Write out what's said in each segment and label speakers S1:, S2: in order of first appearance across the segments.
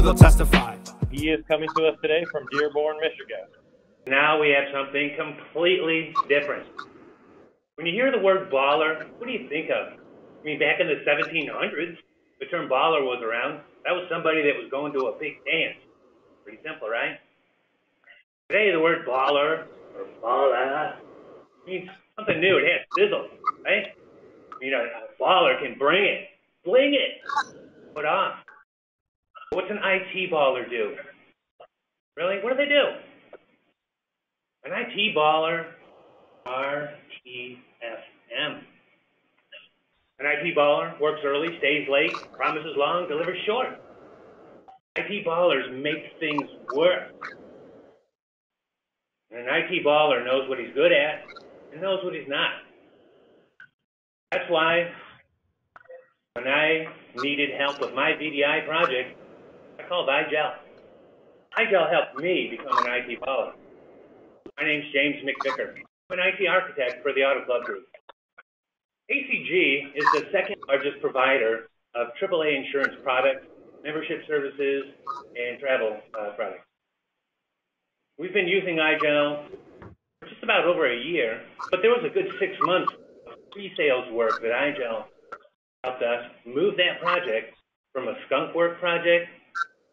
S1: they'll testify.
S2: He is coming to us today from Dearborn, Michigan.
S3: Now we have something completely different. When you hear the word baller, what do you think of? I mean, back in the 1700s, the term baller was around. That was somebody that was going to a big dance. Pretty simple, right? Today, the word baller or baller means something new. It has sizzle, right? You know, a baller can bring it, bling it, put on. What's an IT baller do? Really? What do they do? An IT baller, RTFM. An IT baller works early, stays late, promises long, delivers short. IT ballers make things work. And an IT baller knows what he's good at and knows what he's not. That's why when I needed help with my VDI project, I called iGel. iGel helped me become an IT baller. My name's James McVicar. I'm an IT architect for the Auto Club Group. ACG is the second largest provider of AAA insurance products, membership services, and travel products. We've been using iGel for just about over a year, but there was a good 6 months of pre-sales work that iGel helped us move that project from a skunk work project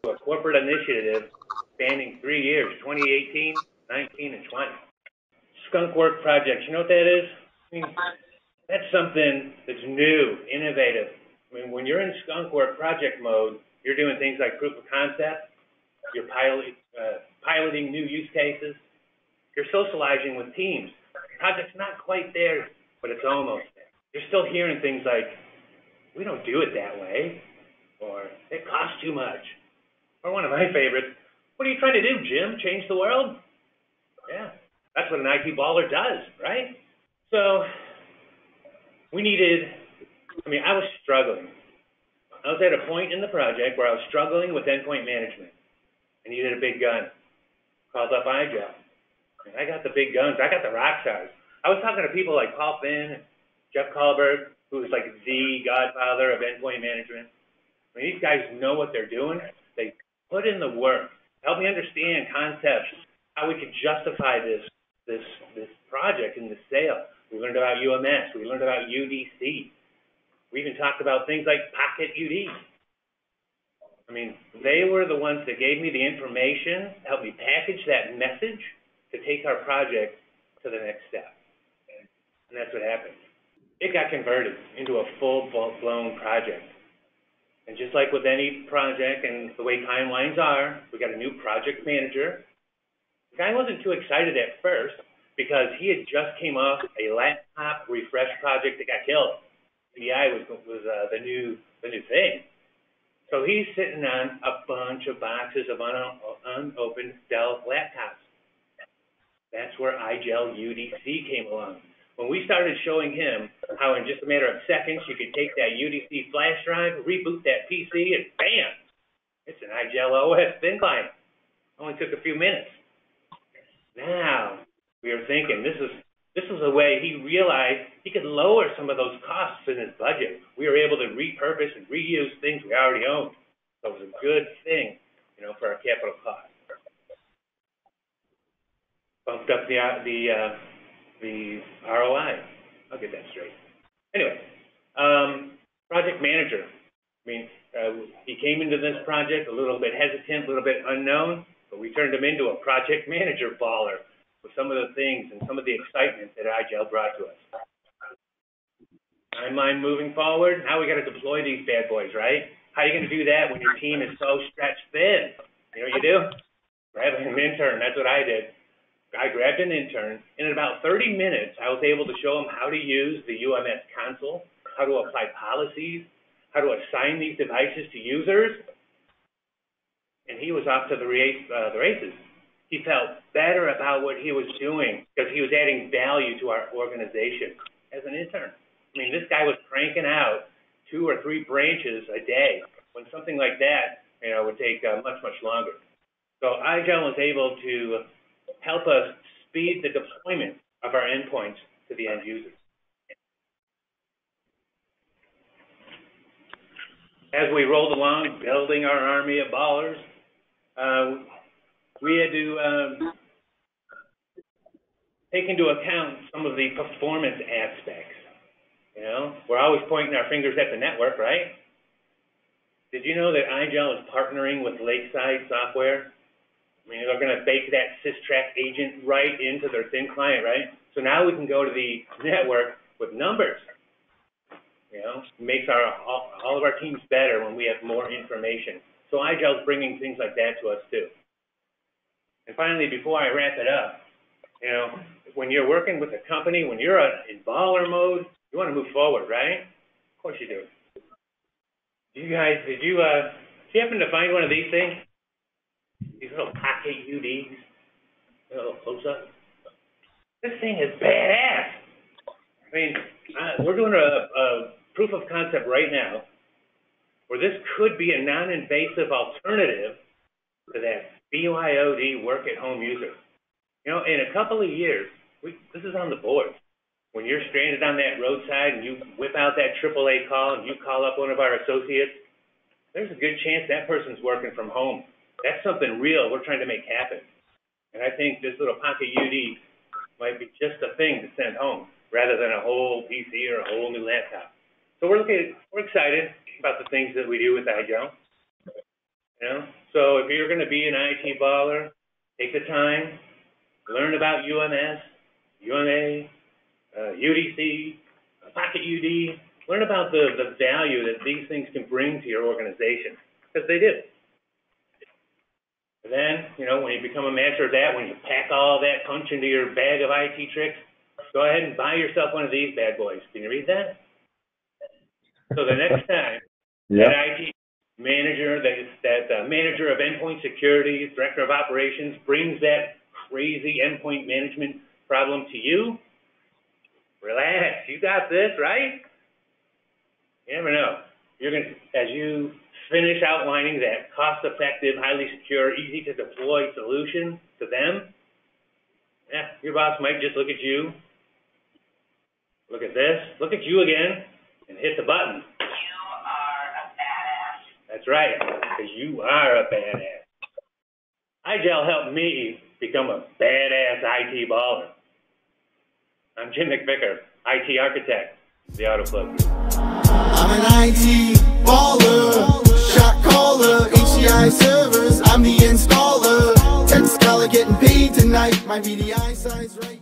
S3: to a corporate initiative spanning 3 years, 2018, 19, and 20. Skunk work projects, you know what that is? I mean, that's something that's new, innovative. I mean, when you're in skunk work project mode, you're doing things like proof of concept, you're piloting new use cases, you're socializing with teams. The project's not quite there, but it's almost there. You're still hearing things like, we don't do it that way, or it costs too much. Or one of my favorites, what are you trying to do, Jim? Change the world? Yeah, that's what an IT baller does, right? So I was struggling. I was at a point in the project where I was struggling with endpoint management. I needed a big gun. Called up iGel. I got the big guns. I got the rock stars. I was talking to people like Paul Finn, Jeff Kahlberg, who was like the godfather of endpoint management. I mean, these guys know what they're doing. They put in the work. Help me understand concepts, how we could justify this project and this sale. We learned about UMS. We learned about UDC. We even talked about things like Pocket UD. I mean, they were the ones that gave me the information, helped me package that message to take our project to the next step. And that's what happened. It got converted into a full-blown project. And just like with any project and the way timelines are, we got a new project manager. The guy wasn't too excited at first because he had just came off a laptop refresh project that got killed. VDI was the new thing. So he's sitting on a bunch of boxes of unopened Dell laptops. That's where iGel UDC came along. When we started showing him how in just a matter of seconds you could take that UDC flash drive, reboot that PC, and bam, it's an iGel OS thin client. Only took a few minutes. Now we are thinking this is a way he realized he could lower some of those costs in his budget. We were able to repurpose and reuse things we already owned. So it was a good thing, for our capital cost. Bumped up the ROI. I'll get that straight. Anyway, project manager. He came into this project a little bit hesitant, a little bit unknown, but we turned him into a project manager baller with some of the things and some of the excitement that iGel brought to us. Timeline moving forward, now we got to deploy these bad boys, right? How are you going to do that when your team is so stretched thin? You know what you do? Grab an intern. That's what I did. I grabbed an intern, and in about 30 minutes, I was able to show him how to use the UMS console, how to apply policies, how to assign these devices to users, and he was off to the races. He felt better about what he was doing because he was adding value to our organization as an intern. This guy was cranking out 2 or 3 branches a day when something like that, would take much, much longer. So iGel was able to help us speed the deployment of our endpoints to the end users. as we rolled along, building our army of ballers, we had to take into account some of the performance aspects. You know, we're always pointing our fingers at the network, right? Did you know that iGel is partnering with Lakeside Software? I mean, they're going to bake that SysTrack agent right into their thin client, right? So now we can go to the network with numbers. You know, it makes all of our teams better when we have more information. So iGel's bringing things like that to us too. And finally, before I wrap it up, you know, when you're working with a company, when you're in baller mode, you want to move forward, right? Of course you do. You guys, did you happen to find one of these things? These little pocket UDs, a little close-up. This thing is badass. I mean, we're doing a proof of concept right now where this could be a non-invasive alternative to that BYOD work-at-home user. You know, in a couple of years, this is on the board. When you're stranded on that roadside and you whip out that AAA call and you call up one of our associates, there's a good chance that person's working from home. That's something real we're trying to make happen. And I think this little pocket UD might be just a thing to send home rather than a whole PC or a whole new laptop. So we're excited about the things that we do with iGel. You know? So if you're going to be an IT baller, take the time, learn about UMS, UMA, UDC, Pocket UD, learn about the value that these things can bring to your organization, because they do. And then, you know, when you become a master of that, when you pack all that punch into your bag of IT tricks, go ahead and buy yourself one of these bad boys. Can you read that? So the next time that IT manager, that manager of endpoint security, director of operations brings that crazy endpoint management problem to you, relax, you got this, right? You never know. You're going to, as you finish outlining that cost-effective, highly secure, easy-to-deploy solution to them, yeah, your boss might just look at you, look at this, look at you again, and hit the button.
S1: You are a badass.
S3: That's right, because you are a badass. iGel helped me become a badass IT baller. I'm Jim McVicar, IT architect, the Auto Club Group.
S4: I'm an IT baller, shot caller, HCI servers, I'm the installer. Tech scholar getting paid tonight, my VDI size right.